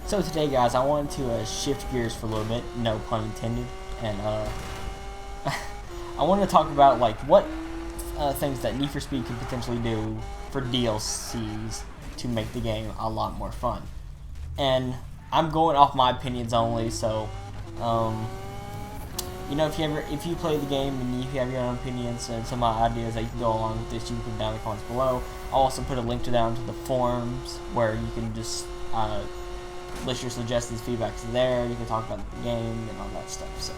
So today, guys, I wanted to shift gears for a little bit, no pun intended, and I wanted to talk about like what things that Need for Speed could potentially do for DLCs to make the game a lot more fun. And I'm going off my opinions only, so you know, if you play the game and if you have your own opinions and some ideas that you can go along with this, you can put down in the comments below. I'll also put a link to down to the forums where you can just list your suggestions, feedbacks there. You can talk about the game and all that stuff. So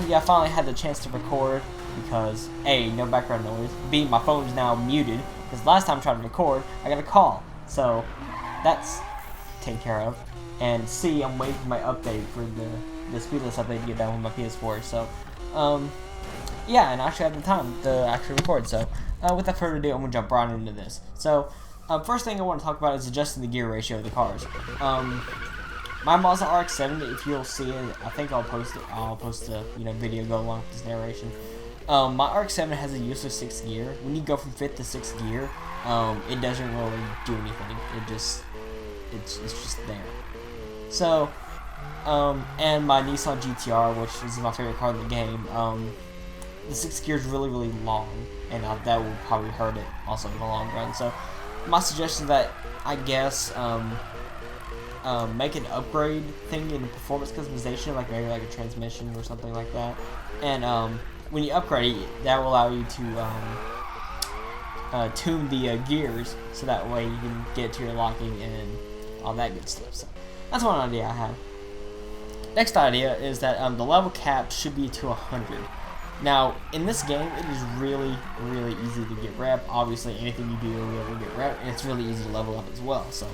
yeah, I finally had the chance to record because A, no background noise, B, my phone's now muted because last time I tried to record I got a call, so that's taken care of. And C, I'm waiting for my update for the speedless update to get done with my PS4. So yeah, and I actually have the time to actually record. So without further ado, I'm gonna jump right into this. So first thing I want to talk about is adjusting the gear ratio of the cars. My Mazda RX-7, if you'll see it, I think I'll post it. I'll post a video go along with this narration. My RX-7 has a useless 6th gear. When you go from 5th to 6th gear, it doesn't really do anything. It's just there. So, and my Nissan GTR, which is my favorite car in the game, the 6th gear is really, really long, and that will probably hurt it also in the long run. So, my suggestion is that I guess make an upgrade thing in performance customization, like maybe like a transmission or something like that. And when you upgrade, that will allow you to tune the gears, so that way you can get to your locking and all that good stuff. So that's one idea I have. Next idea is that the level cap should be to 100. Now, in this game, it is really, really easy to get rep. Obviously, anything you do, you'll be able to get rep, and it's really easy to level up as well. So,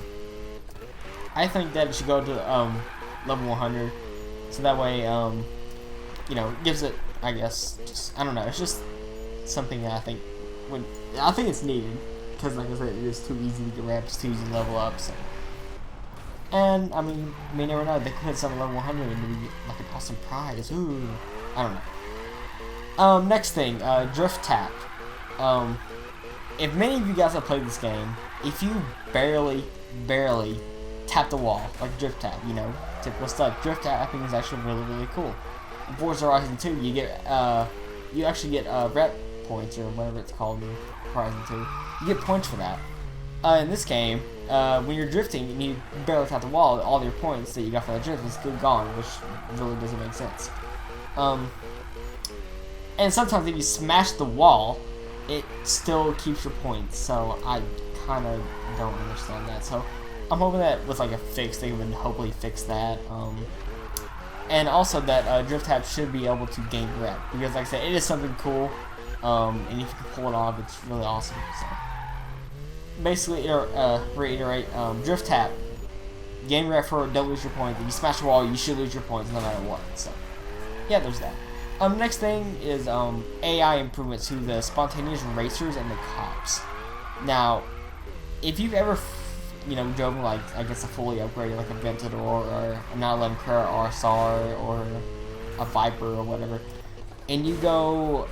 I think that it should go to level 100, so that way, it gives it, I guess, just, I don't know, it's just something that I think it's needed, because, like I said, it is too easy to get rep, it's too easy to level up. So, and I mean, you never know, they could hit some level 100 and we get like an awesome prize. Ooh, I don't know. Next thing, drift tap. If many of you guys have played this game, if you barely tap the wall, like drift tap, typical stuff, drift tapping is actually really, really cool. In Forza Horizon 2, you actually get rep points, or whatever it's called in Horizon 2. You get points for that. In this game, when you're drifting and you barely tap the wall, all your points that you got for that drift is gone, which really doesn't make sense. And sometimes if you smash the wall, it still keeps your points, so I kind of don't understand that. So I'm hoping that with like a fix, they would hopefully fix that. And also that drift tap should be able to gain rep, because like I said, it is something cool, and if you can pull it off, it's really awesome. So basically, reiterate, drift tap, gain rep for don't lose your points. If you smash the wall, you should lose your points no matter what. So yeah, there's that. Next thing is AI improvements to the spontaneous racers and the cops. Now, if you've ever, driven like I guess a fully upgraded like a Aventador or a 911 Carrera RSR or a Viper or whatever, and you go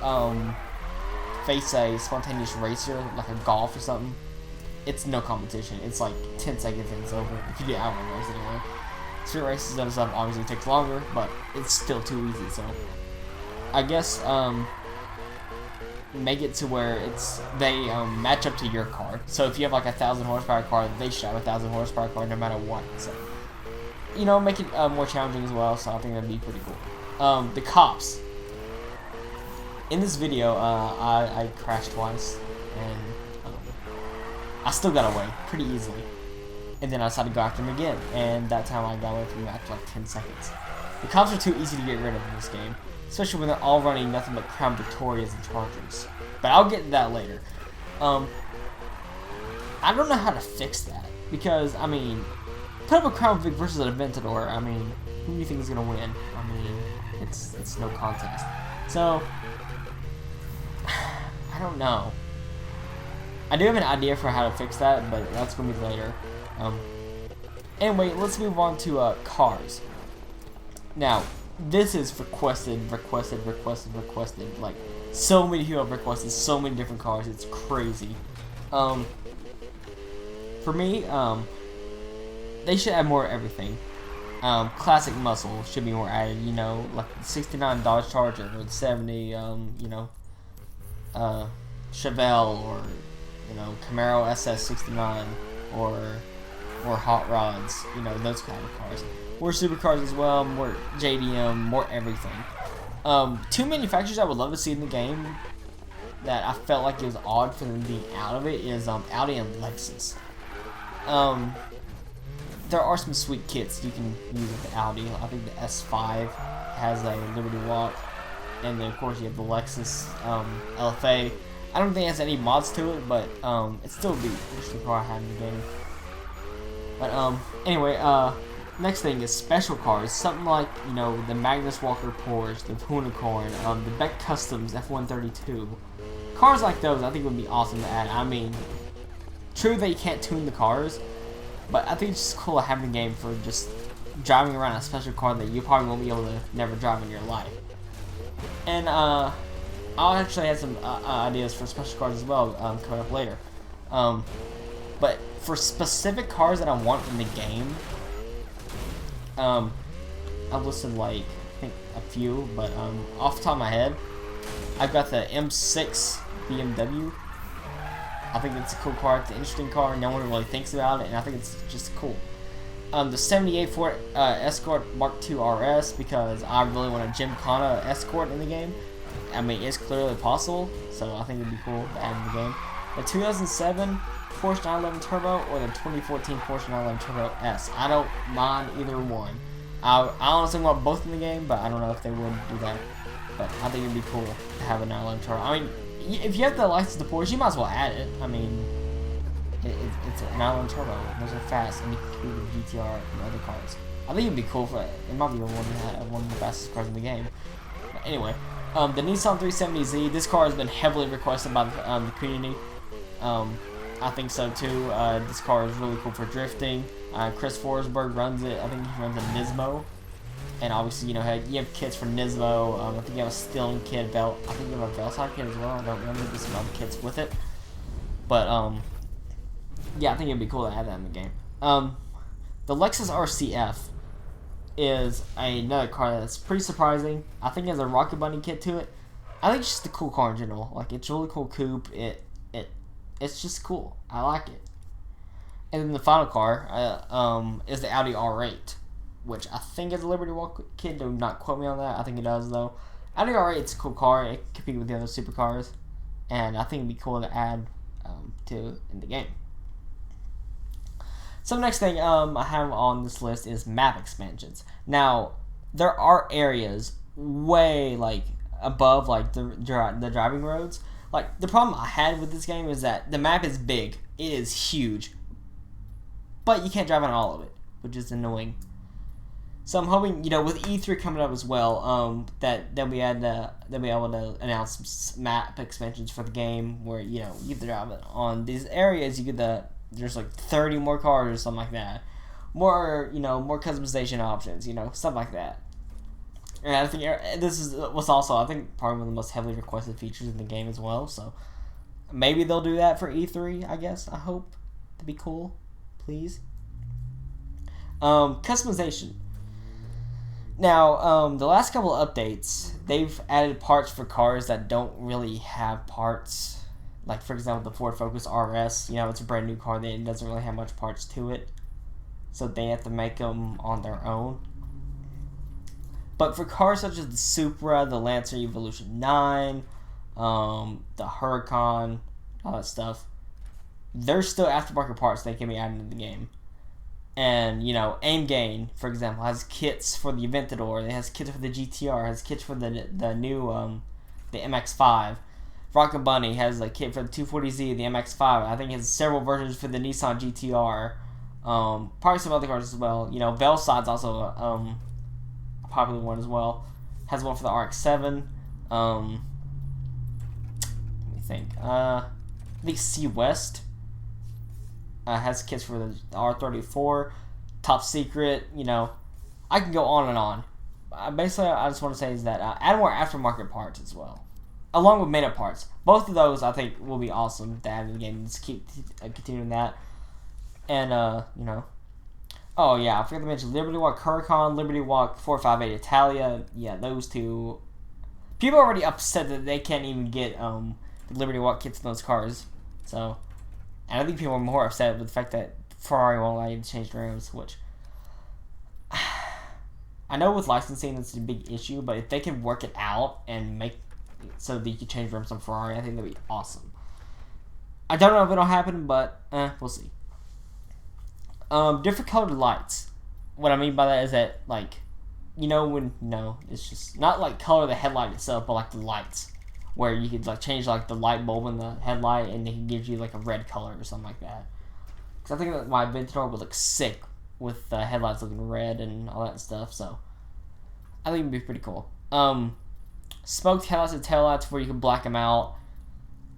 face a spontaneous racer like a Golf or something, it's no competition. It's like 10 seconds and it's over. If you get outrun race anyway. Street races and stuff obviously takes longer, but it's still too easy. So I guess make it to where they match up to your car. So if you have like a 1,000 horsepower car, they should have a 1,000 horsepower car no matter what. So make it more challenging as well. So I think that'd be pretty cool. The cops. In this video, I crashed twice and I still got away pretty easily. And then I decided to go after him again, and that time I got away from him after like 10 seconds. The cops are too easy to get rid of in this game, especially when they're all running nothing but Crown Victorias and Chargers. But I'll get to that later. I don't know how to fix that, because, I mean, put up a Crown Vic versus an Aventador, I mean, who do you think is going to win? I mean, it's no contest. So, I don't know. I do have an idea for how to fix that, but that's going to be later. Anyway, let's move on to cars. Now, this is requested. Like, so many people have requested so many different cars. It's crazy. For me, they should add more of everything. Classic muscle should be more added, you know, like the 69 Dodge Charger or the 70, you know, Chevelle or, you know, Camaro SS69 or Hot Rods, you know, those kind of cars. More supercars as well, more JDM, more everything. Two manufacturers I would love to see in the game that I felt like it was odd for them being out of it is Audi and Lexus. There are some sweet kits you can use with the Audi. I think the S5 has a Liberty Walk, and then of course you have the Lexus LFA. I don't think it has any mods to it, but it still would be interesting car I have in the game. But anyway, next thing is special cars, something like, you know, the Magnus Walker Porsche, the Unicorn, the Beck Customs F132. Cars like those I think would be awesome to add. I mean, true that you can't tune the cars, but I think it's just cool to have in the game for just driving around a special car that you probably won't be able to never drive in your life. And I'll actually have some ideas for special cars as well coming up later. But for specific cars that I want in the game, I've listed like I think a few, but off the top of my head, I've got the M6 BMW. I think it's a cool car. It's an interesting car. No one really thinks about it, and I think it's just cool. The 78 Ford Escort Mark II RS, because I really want a Gymkhana Escort in the game. I mean, it's clearly possible, so I think it'd be cool to add in the game. The 2007 Porsche 911 Turbo or the 2014 Porsche 911 Turbo S. I don't mind either one. I honestly want both in the game, but I don't know if they would do that. But I think it'd be cool to have a 911 Turbo. I mean, if you have the license to Porsche, you might as well add it. I mean, it's a 911 Turbo. Those are fast, and you can compete with GTR and other cars. I think it'd be cool for it. It might be one of the fastest cars in the game. But anyway, the Nissan 370Z. This car has been heavily requested by the community. I think so too. This car is really cool for drifting. Chris Forsberg runs it. I think he runs a Nismo. And obviously, you know, you have kits for Nismo. I think you have a Stilling kit, belt. I think you have a Velside kit as well. I don't remember. There's some other kits with it. But yeah, I think it'd be cool to add that in the game. The Lexus RCF is another car that's pretty surprising. I think it has a Rocket Bunny kit to it. I think it's just a cool car in general. Like, it's a really cool coupe. It's just cool. I like it. And then the final car is the Audi R8, which I think is a Liberty Walk kit. Do not quote me on that. I think it does, though. Audi R8 is a cool car. It competes with the other supercars, and I think it'd be cool to add to in the game. So the next thing I have on this list is map expansions. Now, there are areas way like above like the driving roads. Like, the problem I had with this game is that the map is big. It is huge. But you can't drive on all of it, which is annoying. So I'm hoping, you know, with E3 coming up as well, that they'll be able to announce some map expansions for the game where, you know, you can drive it on these areas. You get there's like 30 more cars or something like that. More, you know, more customization options, you know, stuff like that. And I think this is what's also, I think, probably one of the most heavily requested features in the game as well. So maybe they'll do that for E3, I guess. I hope. That'd be cool. Please. Customization. Now, the last couple of updates, they've added parts for cars that don't really have parts. Like, for example, the Ford Focus RS. You know, it's a brand new car that it doesn't really have much parts to it. So they have to make them on their own. But for cars such as the Supra, the Lancer Evolution 9, the Huracan, all that stuff, there's still aftermarket parts that can be added into the game. And, you know, Aim Gain, for example, has kits for the Aventador. It has kits for the GTR. It has kits for the new, the MX-5. Rocket Bunny has a kit for the 240Z, the MX-5. I think it has several versions for the Nissan GTR. Probably some other cars as well. You know, Velside's also a popular one as well. Has one for the RX-7. Let me think. I think C West has kits for the R34. Top Secret. You know, I can go on and on. Basically, I just want to say is that add more aftermarket parts as well, along with made-up parts. Both of those I think will be awesome to add in the game. Just keep continuing that. And you know, Oh yeah, I forgot to mention Liberty Walk Huracan, Liberty Walk 458 Italia. Yeah, those two. People are already upset that they can't even get the Liberty Walk kits in those cars. So, and I think people are more upset with the fact that Ferrari won't allow you to change the rims, which I know with licensing it's a big issue, but if they can work it out and make so that you can change rims on Ferrari, I think that'd be awesome. I don't know if it'll happen, but we'll see. Different colored lights. What I mean by that is that, like, you know when, no, it's just not like color the headlight itself, but like the lights, where you could like change like the light bulb in the headlight and it gives you like a red color or something like that. Because I think that my Aventador would look sick with the headlights looking red and all that stuff, so I think it'd be pretty cool. Smoked headlights and taillights where you can black them out.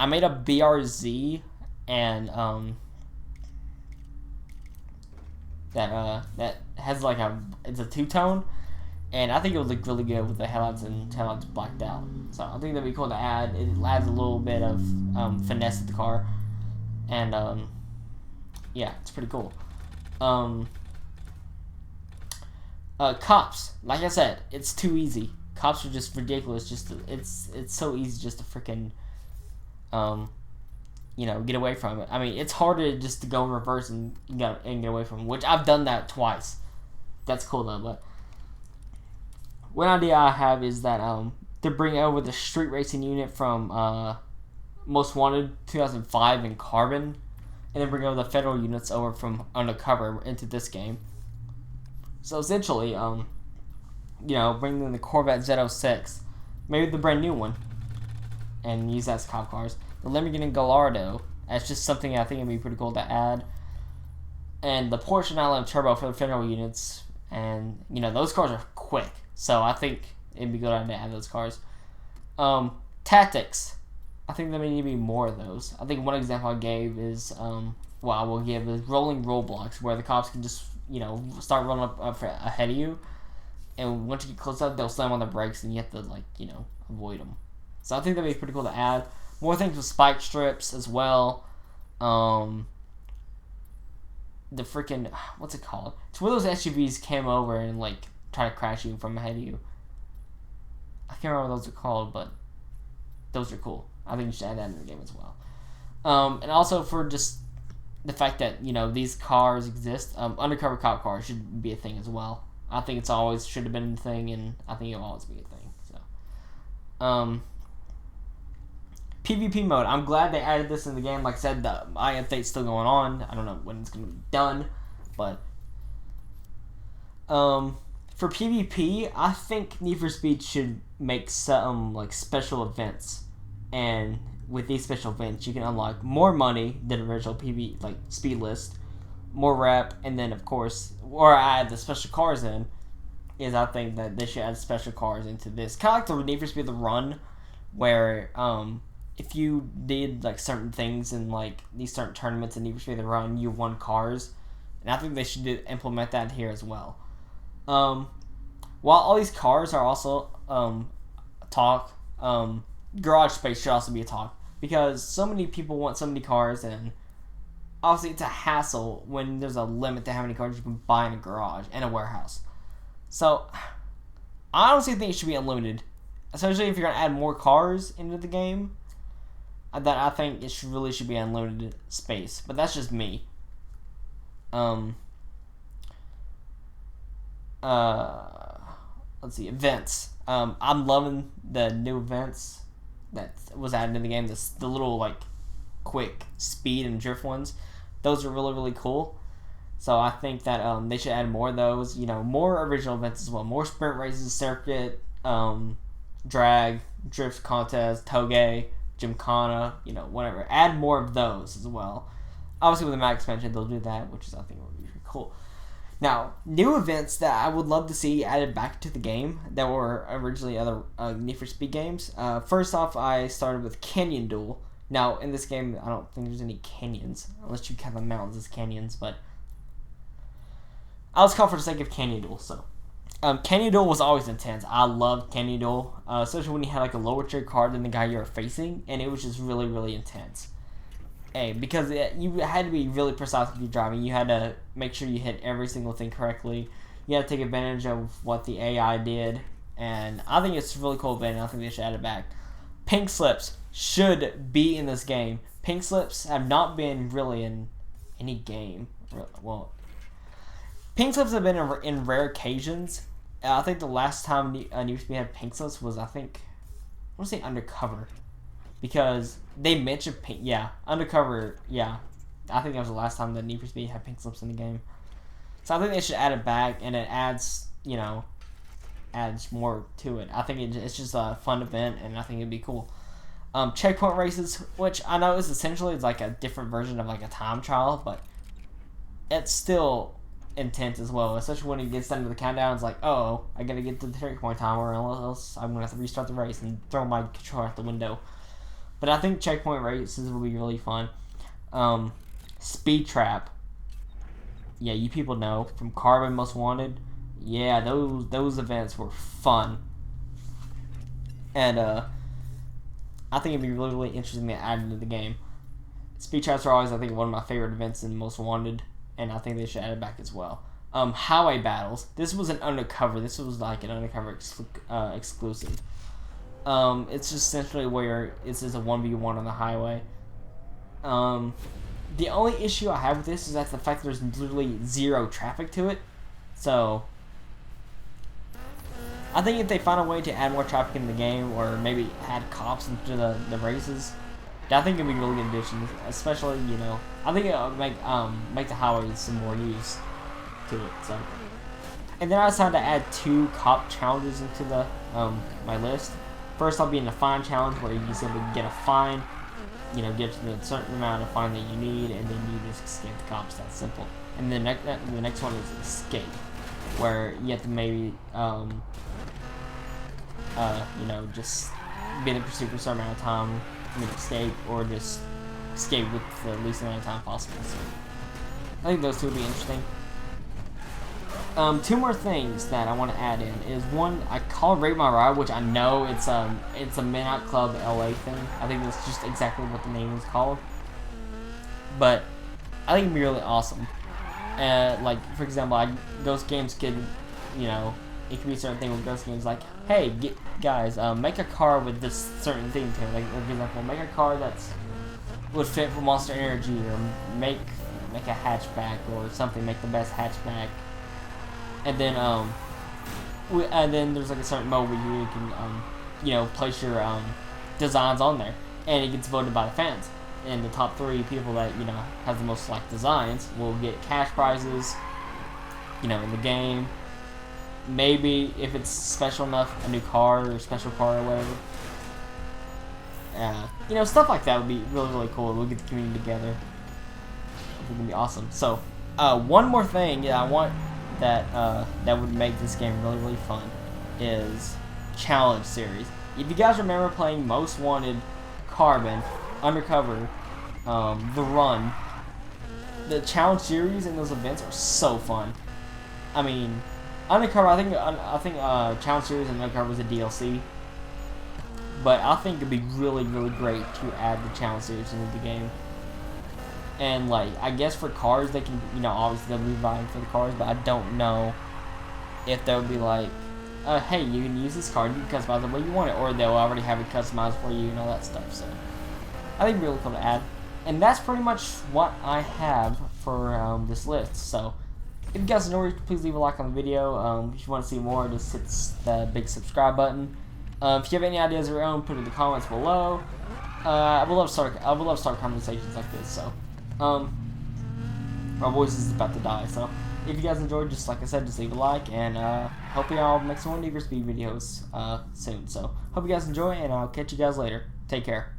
I made a BRZ and that has like it's a two-tone, and I think it would look really good with the headlights and taillights blacked out. So I think that'd be cool to add. It adds a little bit of finesse to the car, and yeah, it's pretty cool. Cops, like I said, it's too easy. Cops are just ridiculous. It's so easy just to freaking get away from it. I mean, it's harder just to go in reverse and get away from it, which I've done that twice. That's cool though. But one idea I have is that to bring over the street racing unit from Most Wanted 2005 in Carbon, and then bring over the federal units over from Undercover into this game. So essentially, bring in the Corvette Z06, maybe the brand new one, and use that as cop cars. The Lamborghini Gallardo, that's just something I think would be pretty cool to add. And the Porsche 911 Turbo for the federal units, and those cars are quick, so I think it'd be a good idea to add those cars. Tactics, I think there need to be more of those. I think one example I gave is, I will give is rolling roadblocks, where the cops can just start running up ahead of you, and once you get close up, they'll slam on the brakes, and you have to avoid them. So I think that'd be pretty cool to add. More things with spike strips as well. The freaking, what's it called? It's where those SUVs came over and try to crash you from ahead of you. I can't remember what those are called, but those are cool. I think you should add that in the game as well. And also for just the fact that these cars exist, undercover cop cars should be a thing as well. I think it's always should have been a thing, and I think it'll always be a thing. So, PvP mode. I'm glad they added this in the game. Like I said, the update's still going on. I don't know when it's going to be done, but for PvP, I think Need for Speed should make some special events, and with these special events, you can unlock more money than original PvP speed list, more rep, and then of course, or add the special cars in. I think that they should add special cars into this, kind of like the Need for Speed The Run, where if you did certain things in these certain tournaments in Need for Speed The Run, you won cars, and I think they should implement that here as well. While all these cars are also talk, garage space should also be a talk, because so many people want so many cars, and obviously it's a hassle when there's a limit to how many cars you can buy in a garage and a warehouse. So I honestly think it should be unlimited, especially if you're going to add more cars into the game. That I think it really should be unlimited space, but that's just me. Let's see, events. I'm loving the new events that was added in the game. The little quick speed and drift ones. Those are really, really cool. So I think that they should add more of those. More original events as well. More sprint races, circuit, drag, drift contest, toge, gymkhana, whatever. Add more of those as well. Obviously with the map expansion, they'll do that, which is I think would be really cool. Now, new events that I would love to see added back to the game that were originally other Need for Speed games. First off, I started with Canyon Duel. Now, in this game, I don't think there's any canyons, unless you count the mountains as canyons, but I'll just call for the sake of Canyon Duel. So, Canyon Duel was always intense. I loved Canyon Duel, especially when you had a lower tier card than the guy you were facing, and it was just really, really intense. because you had to be really precise with your driving. You had to make sure you hit every single thing correctly. You had to take advantage of what the AI did, and I think it's really cool. And I think they should add it back. Pink slips should be in this game. Pink slips have not been really in any game. Well, pink slips have been in rare occasions. I think the last time Need for Speed had pink slips was, I want to say Undercover. Because they mentioned pink, Undercover, I think that was the last time that Need for Speed had pink slips in the game. So I think they should add it back, and it adds, adds more to it. I think it's just a fun event, and I think it'd be cool. Checkpoint races, which I know is essentially like a different version of like a time trial, but it's still intense as well, especially when it gets down to the countdown. It's like, oh, I gotta get to the checkpoint timer, or else I'm gonna have to restart the race and throw my controller out the window. But I think checkpoint races will be really fun. Speed Trap. Yeah, you people know from Carbon Most Wanted. Yeah, those events were fun, and I think it'd be really, really interesting to add into the game. Speed traps are always, I think, one of my favorite events in Most Wanted, and I think they should add it back as well. Highway battles. This was an undercover. This was like an undercover exclusive. It's just essentially where it's just a 1v1 on the highway. The only issue I have with this is that the fact there's literally zero traffic to it. So I think if they find a way to add more traffic in the game, or maybe add cops into the races, I think it'd be a really good addition. Especially, I think it'll make the highways some more use to it. So, and then I decided to add 2 cop challenges into the my list. First, I'll be in the fine challenge, where you simply get a fine, get to the certain amount of fine that you need, and then you just escape the cops. That's simple. And then the next one is escape, where you have to maybe just be in the pursuit for a certain amount of time, and then escape, or just escape with the least amount of time possible. So I think those two will be interesting. 2 more things that I want to add in is one, I call Rate My Ride, which I know it's a Midnight Club LA thing. I think that's just exactly what the name is called. But I think it'd be really awesome. Like, for example, Ghost Games could, it could be a certain thing with Ghost Games, like, hey, guys, make a car with this certain thing to it. Like, for example, make a car would fit for Monster Energy, or make a hatchback or something. Make the best hatchback. And then there's like a certain mode where you can place your designs on there, and it gets voted by the fans. And the top 3 people that have the most like designs will get cash prizes, in the game. Maybe if it's special enough, a new car or special car or whatever. Stuff like that would be really, really cool. We'll get the community together. It's gonna be awesome. So, one more thing I want that would make this game really, really fun is challenge series. If you guys remember playing Most Wanted, Carbon, Undercover, The Run, the challenge series in those events are so fun. I mean, Undercover, I think challenge series and Undercover was a DLC, but I think it'd be really, really great to add the challenge series into the game. And like, I guess for cars, they can, obviously they'll be vying for the cars, but I don't know if they'll be like, hey, you can use this car, you can customize it the way you want it, or they'll already have it customized for you and all that stuff. So I think it'd be really cool to add. And that's pretty much what I have for this list. So if you guys enjoyed, please leave a like on the video. If you want to see more, just hit the big subscribe button. If you have any ideas of your own, put it in the comments below. I would love to start conversations like this. So my voice is about to die. So if you guys enjoyed, just like I said, just leave a like, and hopefully I'll make some more Need for Speed videos soon. So hope you guys enjoy, and I'll catch you guys later. Take care.